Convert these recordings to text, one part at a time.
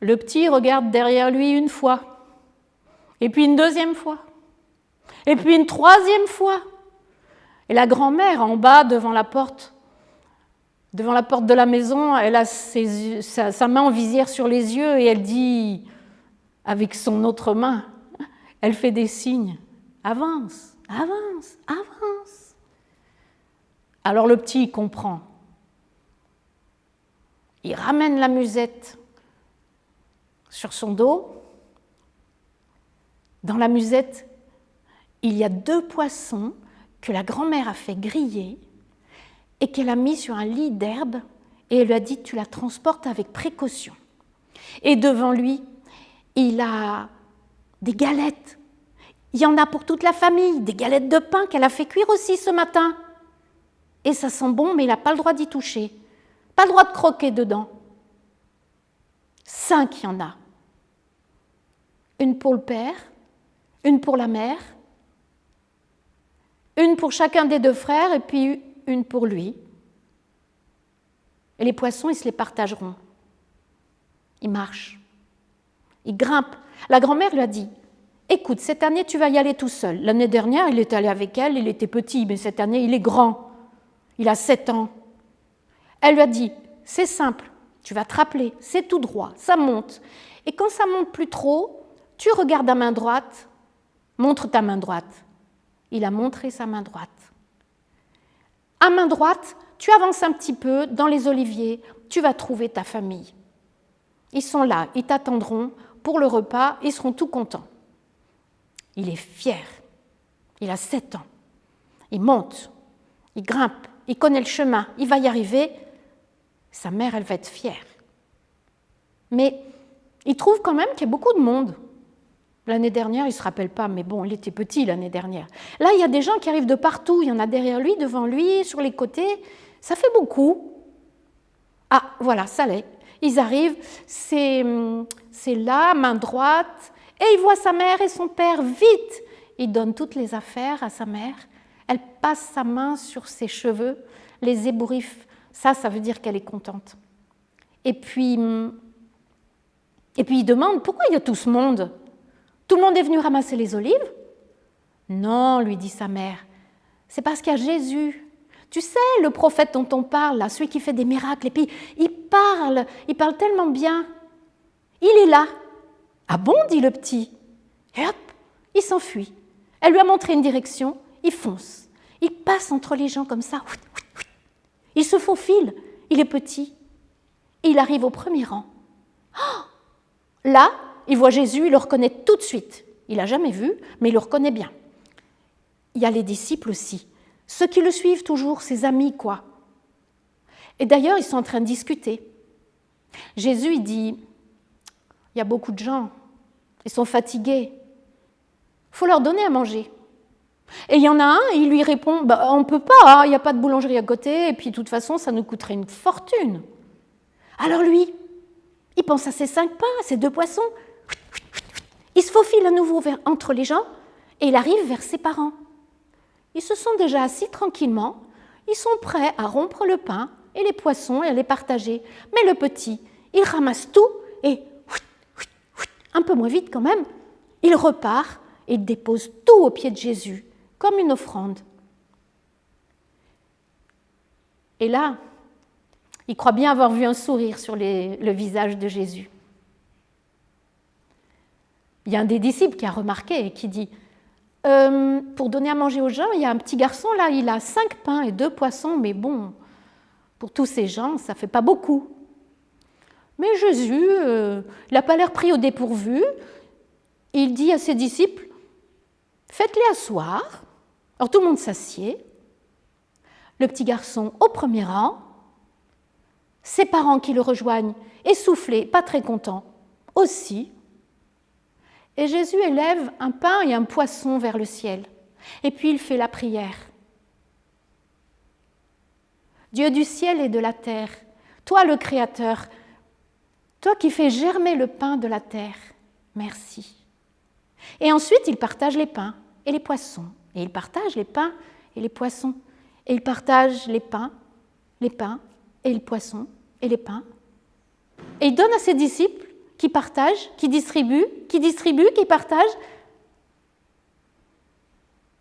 Le petit regarde derrière lui une fois, et puis une deuxième fois, et puis une troisième fois. Et la grand-mère, en bas, devant la porte de la maison, elle a sa main en visière sur les yeux et elle dit, avec son autre main, elle fait des signes. Avance, avance, avance. Alors le petit, il comprend. Il ramène la musette sur son dos. Dans la musette, il y a 2 poissons que la grand-mère a fait griller et qu'elle a mis sur un lit d'herbe et elle lui a dit « tu la transportes avec précaution ». Et devant lui, il a des galettes. Il y en a pour toute la famille, des galettes de pain qu'elle a fait cuire aussi ce matin. Et ça sent bon, mais il n'a pas le droit d'y toucher. Pas le droit de croquer dedans. 5, il y en a. Une pour le père, une pour la mère, une pour chacun des 2 frères et puis une pour lui. Et les poissons, ils se les partageront. Ils marchent. Ils grimpent. La grand-mère lui a dit « Écoute, cette année, tu vas y aller tout seul. L'année dernière, il est allé avec elle, il était petit, mais cette année, il est grand. Il a 7 ans. » Elle lui a dit « C'est simple, tu vas te rappeler, c'est tout droit, ça monte. Et quand ça monte plus trop, tu regardes à main droite, montre ta main droite. » Il a montré sa main droite. À main droite, tu avances un petit peu dans les oliviers, tu vas trouver ta famille. Ils sont là, ils t'attendront pour le repas, ils seront tout contents. Il est fier, il a 7 ans. Il monte, il grimpe, il connaît le chemin, il va y arriver. Sa mère, elle va être fière. Mais il trouve quand même qu'il y a beaucoup de monde. L'année dernière, il ne se rappelle pas, mais bon, il était petit l'année dernière. Là, il y a des gens qui arrivent de partout. Il y en a derrière lui, devant lui, sur les côtés. Ça fait beaucoup. Ah, voilà, ça l'est. Ils arrivent, c'est là, main droite, et il voit sa mère et son père, vite. Il donne toutes les affaires à sa mère. Elle passe sa main sur ses cheveux, les ébouriffe. Ça veut dire qu'elle est contente. Et puis il demande, pourquoi il y a tout ce monde ? Tout le monde est venu ramasser les olives ? Non, lui dit sa mère, c'est parce qu'il y a Jésus. Tu sais, le prophète dont on parle, là, celui qui fait des miracles, et puis il parle tellement bien. Il est là. Ah bon, dit le petit. Et hop, il s'enfuit. Elle lui a montré une direction, il fonce. Il passe entre les gens comme ça. Il se faufile, il est petit. Et il arrive au premier rang. Oh, là, il voit Jésus, il le reconnaît tout de suite. Il ne l'a jamais vu, mais il le reconnaît bien. Il y a les disciples aussi. Ceux qui le suivent toujours, ses amis, quoi. Et d'ailleurs, ils sont en train de discuter. Jésus, il dit, il y a beaucoup de gens, ils sont fatigués. Il faut leur donner à manger. Et il y en a un, il lui répond, on ne peut pas, il n'y a pas de boulangerie à côté, et puis de toute façon, ça nous coûterait une fortune. Alors lui, il pense à ses 5 pains, à ses 2 poissons. Il se faufile à nouveau entre les gens, et il arrive vers ses parents. Ils se sont déjà assis tranquillement, ils sont prêts à rompre le pain et les poissons et à les partager. Mais le petit, il ramasse tout et, un peu moins vite quand même, il repart et il dépose tout aux pieds de Jésus, comme une offrande. Et là, il croit bien avoir vu un sourire sur le visage de Jésus. Il y a un des disciples qui a remarqué et qui dit pour donner à manger aux gens, il y a un petit garçon là, il a 5 pains et 2 poissons, mais bon, pour tous ces gens, ça ne fait pas beaucoup. Mais Jésus, il n'a pas l'air pris au dépourvu. Il dit à ses disciples, faites-les asseoir. Alors tout le monde s'assied. Le petit garçon au premier rang, ses parents qui le rejoignent, essoufflés, pas très contents, aussi. Et Jésus élève un pain et un poisson vers le ciel. Et puis il fait la prière. Dieu du ciel et de la terre, toi le Créateur, toi qui fais germer le pain de la terre, merci. Et ensuite il partage les pains et les poissons. Et il partage les pains et les poissons. Et il partage les pains et les poissons et les pains. Et il donne à ses disciples qui partage, qui distribue, qui partage.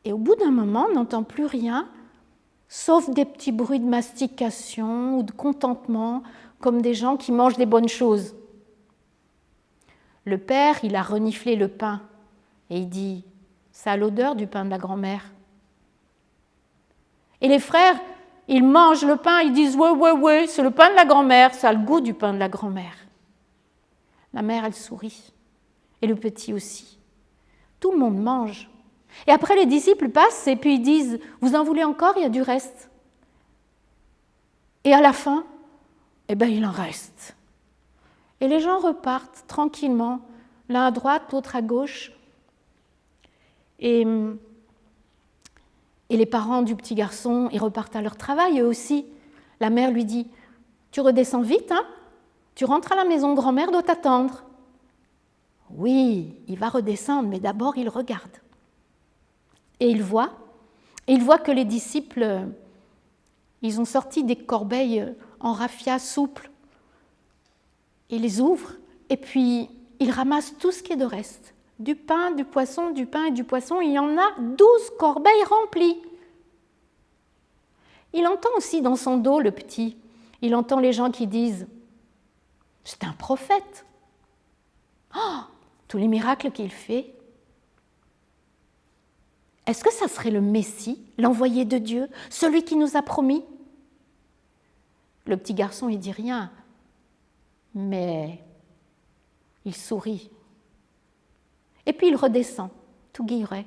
Et au bout d'un moment, on n'entend plus rien, sauf des petits bruits de mastication ou de contentement, comme des gens qui mangent des bonnes choses. Le père, il a reniflé le pain et il dit « ça a l'odeur du pain de la grand-mère ». Et les frères, ils mangent le pain, ils disent « ouais, c'est le pain de la grand-mère, ça a le goût du pain de la grand-mère ». La mère, elle sourit, et le petit aussi. Tout le monde mange. Et après, les disciples passent et puis ils disent « vous en voulez encore, il y a du reste ». Et à la fin, eh bien, il en reste. Et les gens repartent tranquillement, l'un à droite, l'autre à gauche. Et les parents du petit garçon, ils repartent à leur travail, eux aussi. La mère lui dit « tu redescends vite, hein ? Tu rentres à la maison, grand-mère doit t'attendre. » Oui, il va redescendre, mais d'abord il regarde. Et il voit que les disciples, ils ont sorti des corbeilles en raffia souple. Il les ouvre et puis il ramasse tout ce qui est de reste. Du pain, du poisson, du pain et du poisson. Il y en a 12 corbeilles remplies. Il entend aussi dans son dos, le petit, il entend les gens qui disent « c'est un prophète. Oh, tous les miracles qu'il fait. Est-ce que ça serait le Messie, l'envoyé de Dieu, celui qui nous a promis ?» Le petit garçon, il dit rien, mais il sourit. Et puis il redescend, tout guilleret,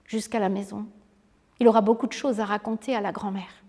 jusqu'à la maison. Il aura beaucoup de choses à raconter à la grand-mère.